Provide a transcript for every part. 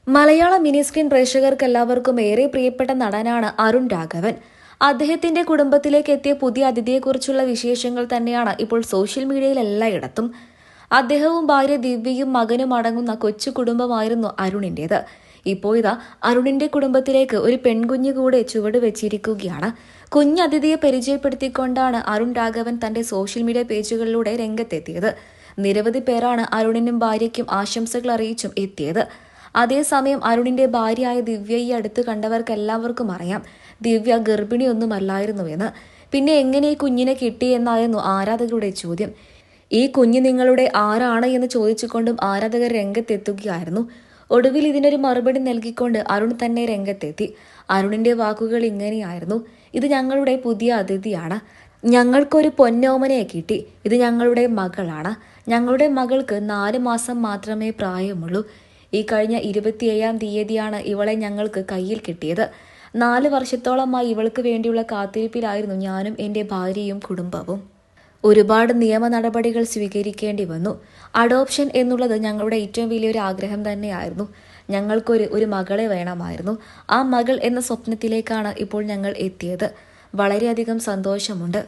മലയാള mini screen പ്രേക്ഷകർക്കെല്ലാവർക്കും ഏറെ പ്രിയപ്പെട്ട നടനാണ് അരുൺ രാഘവൻ. അദ്ദേഹത്തിന്റെ കുടുംബത്തിലേക്ക് എത്തിയ പുതിയ അതിഥിയെക്കുറിച്ചുള്ള വിശേഷങ്ങൾ തന്നെയാണ് ഇപ്പോൾ സോഷ്യൽ മീഡിയയിൽ എല്ലായിടത്തും. അദ്ദേഹവും ഭാര്യ ദിവ്യയും മകനും അടങ്ങുന്ന കൊച്ചു കുടുംബമായിരുന്നു അരുണിന്റേത്. ഇപ്പോഴിതാ അരുണിന്റെ കുടുംബത്തിലേക്ക് ഒരു പെൺകുഞ്ഞു കൂടെ ചുവട് വെച്ചിരിക്കുകയാണ്. കുഞ്ഞതിഥിയെ പരിചയപ്പെടുത്തിക്കൊണ്ടാണ് അരുൺ രാഘവൻ തന്റെ സോഷ്യൽ മീഡിയ പേജുകളിലൂടെ രംഗത്തെത്തിയത്. നിരവധി പേരാണ് അരുണിനും ഭാര്യയ്ക്കും ആശംസകൾ അറിയിച്ചും എത്തിയത്. അതേസമയം അരുണിന്റെ ഭാര്യയായ ദിവ്യയെ അടുത്ത് കണ്ടവർക്കെല്ലാവർക്കും അറിയാം ദിവ്യ ഗർഭിണിയൊന്നുമല്ലായിരുന്നുവെന്ന്. പിന്നെ എങ്ങനെ ഈ കുഞ്ഞിനെ കിട്ടിയെന്നായിരുന്നു ആരാധകരുടെ ചോദ്യം. ഈ കുഞ്ഞ് നിങ്ങളുടെ ആരാണ് എന്ന് ചോദിച്ചുകൊണ്ടും ആരാധകർ രംഗത്തെത്തുകയായിരുന്നു. ഒടുവിൽ ഇതിനൊരു മറുപടി നൽകിക്കൊണ്ട് അരുൺ തന്നെ രംഗത്തെത്തി. അരുണിന്റെ വാക്കുകൾ ഇങ്ങനെയായിരുന്നു: ഇത് ഞങ്ങളുടെ പുതിയ അതിഥിയാണ്. ഞങ്ങൾക്കൊരു പൊന്നോമനയെ കിട്ടി. ഇത് ഞങ്ങളുടെ മകളാണ്. ഞങ്ങളുടെ മകൾക്ക് 4 മാസം മാത്രമേ പ്രായമുള്ളൂ. ഈ കഴിഞ്ഞ 27-ാം തീയതിയാണ് ഇവളെ ഞങ്ങൾക്ക് കയ്യിൽ കിട്ടിയത്. 4 വർഷത്തോളമായി ഇവൾക്ക് വേണ്ടിയുള്ള കാത്തിരിപ്പിലായിരുന്നു ഞാനും എൻ്റെ ഭാര്യയും കുടുംബവും. ഒരുപാട് നിയമ നടപടികൾ സ്വീകരിക്കേണ്ടി വന്നു. അഡോപ്ഷൻ എന്നുള്ളത് ഞങ്ങളുടെ ഏറ്റവും വലിയൊരു ആഗ്രഹം തന്നെയായിരുന്നു. ഞങ്ങൾക്കൊരു മകളെ വേണമായിരുന്നു. ആ മകൾ എന്ന സ്വപ്നത്തിലേക്കാണ് ഇപ്പോൾ ഞങ്ങൾ എത്തിയത്. വളരെയധികം സന്തോഷമുണ്ട്.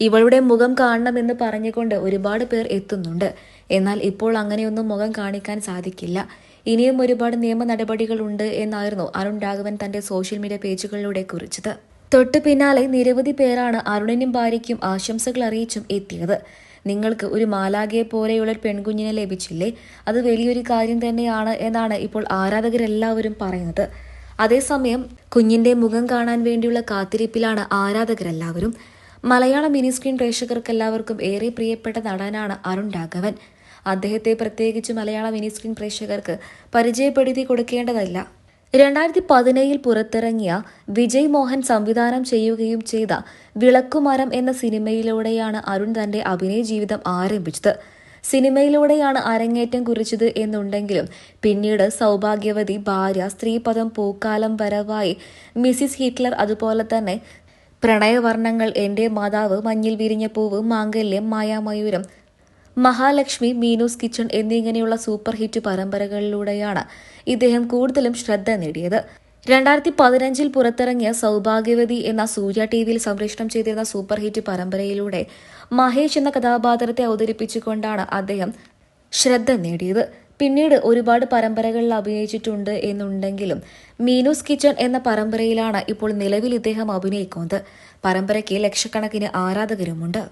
ഇവളുടെ മുഖം കാണണമെന്ന് പറഞ്ഞുകൊണ്ട് ഒരുപാട് പേർ എത്തുന്നുണ്ട്. എന്നാൽ ഇപ്പോൾ അങ്ങനെയൊന്നും മുഖം കാണിക്കാൻ സാധിക്കില്ല. ഇനിയും ഒരുപാട് നിയമ നടപടികളുണ്ട് എന്നായിരുന്നു അരുൺ രാഘവൻ തന്റെ സോഷ്യൽ മീഡിയ പേജുകളിലൂടെ കുറിച്ചത്. തൊട്ടു പിന്നാലെ നിരവധി പേരാണ് അരുണിനും ഭാര്യയ്ക്കും ആശംസകൾ അറിയിച്ചും എത്തിയത്. നിങ്ങൾക്ക് ഒരു മാലാഖയെ പോലെയുള്ള ഒരു പെൺകുഞ്ഞിനെ ലഭിച്ചില്ലേ, അത് വലിയൊരു കാര്യം തന്നെയാണ് എന്നാണ് ഇപ്പോൾ ആരാധകരെല്ലാവരും പറയുന്നത്. അതേസമയം കുഞ്ഞിന്റെ മുഖം കാണാൻ വേണ്ടിയുള്ള കാത്തിരിപ്പിലാണ് ആരാധകരെല്ലാവരും. മലയാള മിനി സ്ക്രീൻ പ്രേക്ഷകർക്കെല്ലാവർക്കും ഏറെ പ്രിയപ്പെട്ട നടനാണ് അരുൺ രാഘവൻ. അദ്ദേഹത്തെ പ്രത്യേകിച്ച് മലയാള മിനി സ്ക്രീൻ പ്രേക്ഷകർക്ക് പരിചയപ്പെടുത്തി കൊടുക്കേണ്ടതല്ല. 2017 പുറത്തിറങ്ങിയ വിജയ് മോഹൻ സംവിധാനം ചെയ്യുകയും ചെയ്ത വിളക്കുമരം എന്ന സിനിമയിലൂടെയാണ് അരുൺ തന്റെ അഭിനയ ജീവിതം ആരംഭിച്ചത്. സിനിമയിലൂടെയാണ് അരങ്ങേറ്റം കുറിച്ചത് എന്നുണ്ടെങ്കിലും പിന്നീട് സൗഭാഗ്യവതി, ഭാര്യ, സ്ത്രീപദം, പൂക്കാലം വരവായി, മിസിസ് ഹിറ്റ്ലർ, അതുപോലെ തന്നെ പ്രണയവർണ്ണങ്ങൾ, എന്റെ മാതാവ്, മഞ്ഞിൽ വിരിഞ്ഞ പൂവ്, മാംഗല്യം, മായാമയൂരം, മഹാലക്ഷ്മി, മീനൂസ് കിച്ചൺ എന്നിങ്ങനെയുള്ള സൂപ്പർ ഹിറ്റ് പരമ്പരകളിലൂടെയാണ് ഇദ്ദേഹം കൂടുതലും ശ്രദ്ധ നേടിയത്. 2015 പുറത്തിറങ്ങിയ സൗഭാഗ്യവതി എന്ന സൂര്യ ടിവിയിൽ സംപ്രേഷണം ചെയ്തിരുന്ന സൂപ്പർ ഹിറ്റ് പരമ്പരയിലൂടെ മഹേഷ് എന്ന കഥാപാത്രത്തെ അവതരിപ്പിച്ചുകൊണ്ടാണ് അദ്ദേഹം ശ്രദ്ധ നേടിയത്. പിന്നീട് ഒരുപാട് പരമ്പരകളിൽ അഭിനയിച്ചിട്ടുണ്ട് എന്നുണ്ടെങ്കിലും മീനൂസ് കിച്ചൺ എന്ന പരമ്പരയിലാണ് ഇപ്പോൾ നിലവിൽ ഇദ്ദേഹം അഭിനയിക്കുന്നത്. പരമ്പരയ്ക്ക് ലക്ഷക്കണക്കിന് ആരാധകരുമുണ്ട്.